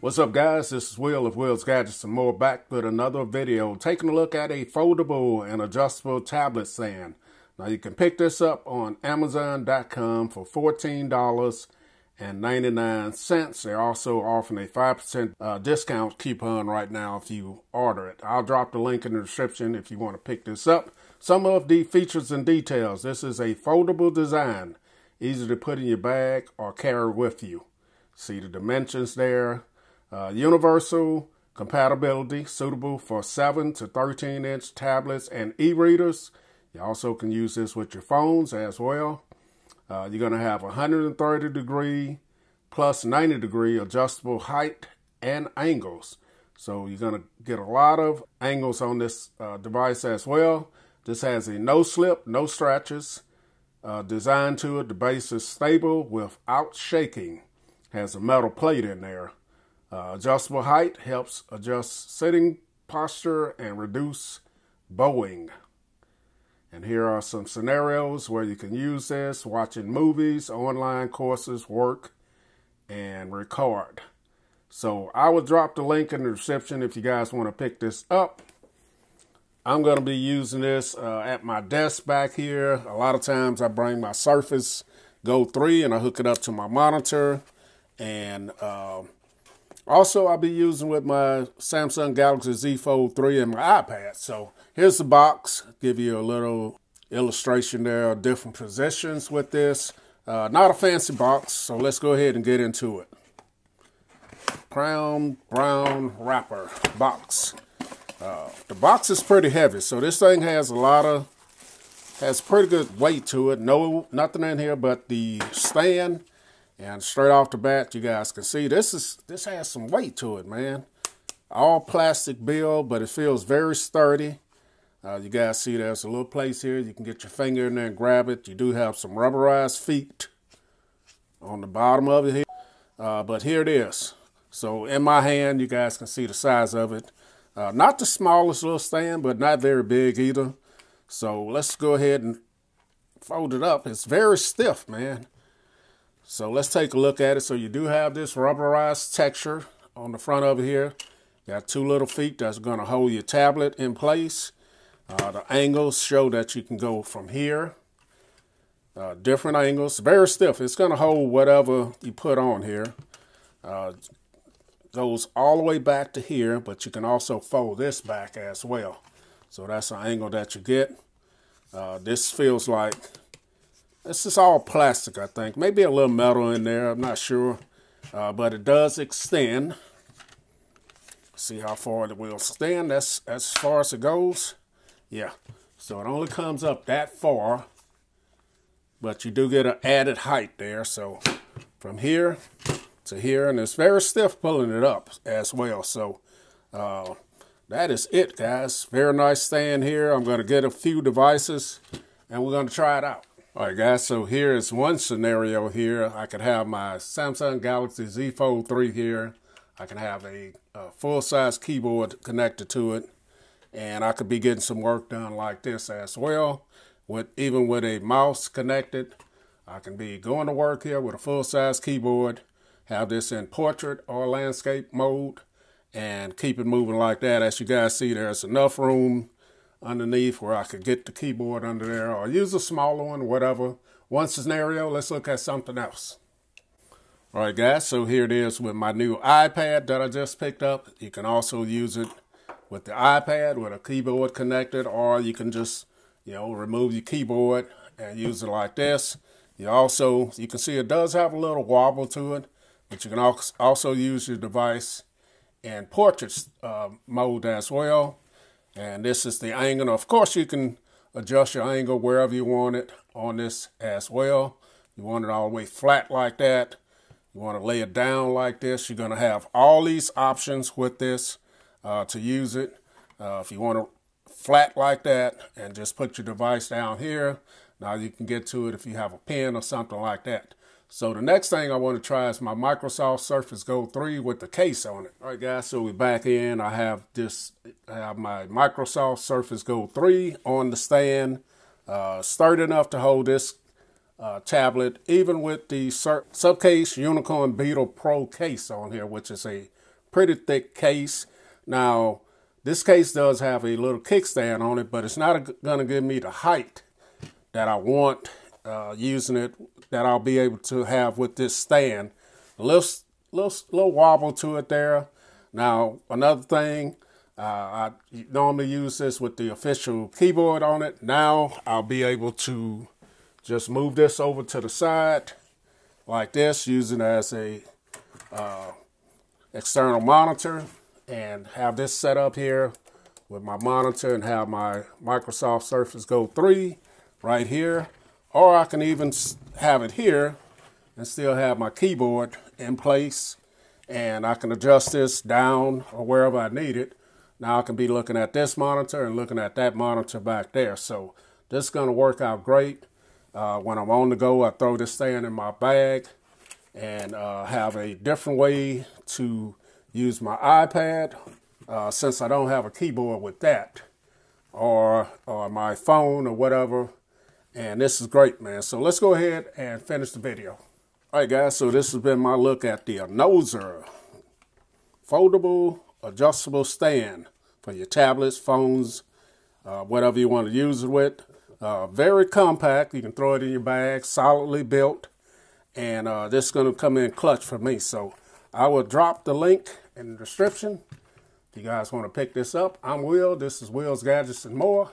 What's up, guys? This is Will of Will's Gadgets and More, back with another video taking a look at a foldable and adjustable tablet stand. Now you can pick this up on Amazon.com for $14.99. They're also offering a 5% discount coupon right now if you order it. I'll drop the link in the description if you want to pick this up. Some of the features and details. This is a foldable design, easy to put in your bag or carry with you. See the dimensions there. Universal compatibility, suitable for 7 to 13-inch tablets and e-readers. You also can use this with your phones as well. You're going to have 130-degree plus 90-degree adjustable height and angles. So you're going to get a lot of angles on this device as well. This has a no-slip, no scratches design to it. The base is stable without shaking. Has a metal plate in there. Adjustable height helps adjust sitting posture and reduce bowing. And here are some scenarios where you can use this: watching movies, online courses, work, and record. So I will drop the link in the description if you guys want to pick this up. I'm going to be using this at my desk back here. A lot of times I bring my Surface Go 3 and I hook it up to my monitor. And also, I'll be using with my Samsung Galaxy Z Fold 3 and my iPad. So here's the box. Give you a little illustration there of different positions with this. Not a fancy box, so let's go ahead and get into it. Crown brown wrapper box. The box is pretty heavy, so this thing has pretty good weight to it. Nothing in here but the stand. And straight off the bat, you guys can see this has some weight to it, man. All plastic build, but it feels very sturdy. You guys see there's a little place here. You can get your finger in there and grab it. You do have some rubberized feet on the bottom of it here. But here it is. So in my hand, you guys can see the size of it. Not the smallest little stand, but not very big either. So let's go ahead and fold it up. It's very stiff, man. So let's take a look at it. So you do have this rubberized texture on the front of it here. Got two little feet that's going to hold your tablet in place. The angles show that you can go from here. Different angles. Very stiff. It's going to hold whatever you put on here. Goes all the way back to here, but you can also fold this back as well. So that's an angle that you get. This feels like... This is all plastic, I think. Maybe a little metal in there. I'm not sure. But it does extend. See how far it will extend. That's as far as it goes. Yeah. So it only comes up that far. But you do get an added height there. So from here to here. And it's very stiff pulling it up as well. So that is it, guys. Very nice stand here. I'm going to get a few devices. And we're going to try it out. All right, guys, so here is one scenario here. I could have my Samsung Galaxy Z Fold 3 here. I can have a full-size keyboard connected to it. And I could be getting some work done like this as well. Even with a mouse connected, I can be going to work here with a full-size keyboard, have this in portrait or landscape mode, and keep it moving like that. As you guys see, there's enough room underneath where I could get the keyboard under there, or use a smaller one, whatever. One scenario, let's look at something else. All right, guys, so here it is with my new iPad that I just picked up. You can also use it with the iPad with a keyboard connected, or you can just, remove your keyboard and use it like this. You can see it does have a little wobble to it, but you can also use your device in portrait mode as well. And this is the angle. Of course, you can adjust your angle wherever you want it on this as well. You want it all the way flat like that. You want to lay it down like this. You're going to have all these options with this to use it. If you want it flat like that and just put your device down here, now you can get to it if you have a pen or something like that. So the next thing I want to try is my Microsoft Surface Go 3 with the case on it. All right, guys, so we're back in. I have my Microsoft Surface Go 3 on the stand. Sturdy enough to hold this tablet, even with the Subcase Unicorn Beetle Pro case on here, which is a pretty thick case. Now, this case does have a little kickstand on it, but it's not going to give me the height that I want using it, that I'll be able to have with this stand. A little wobble to it there. Now, another thing, I normally use this with the official keyboard on it. Now, I'll be able to just move this over to the side like this, using it as a external monitor, and have this set up here with my monitor and have my Microsoft Surface Go 3 right here. Or I can even have it here and still have my keyboard in place, and I can adjust this down or wherever I need it. Now I can be looking at this monitor and looking at that monitor back there. So this is going to work out great. When I'm on the go, I throw this stand in my bag and have a different way to use my iPad since I don't have a keyboard with that, or my phone or whatever. And this is great, man. So let's go ahead and finish the video. All right, guys, so this has been my look at the Anozer foldable adjustable stand for your tablets, phones, whatever you want to use it with. Very compact. You can throw it in your bag, solidly built. And this is going to come in clutch for me. So I will drop the link in the description if you guys want to pick this up. I'm Will. This is Will's Gadgets and More.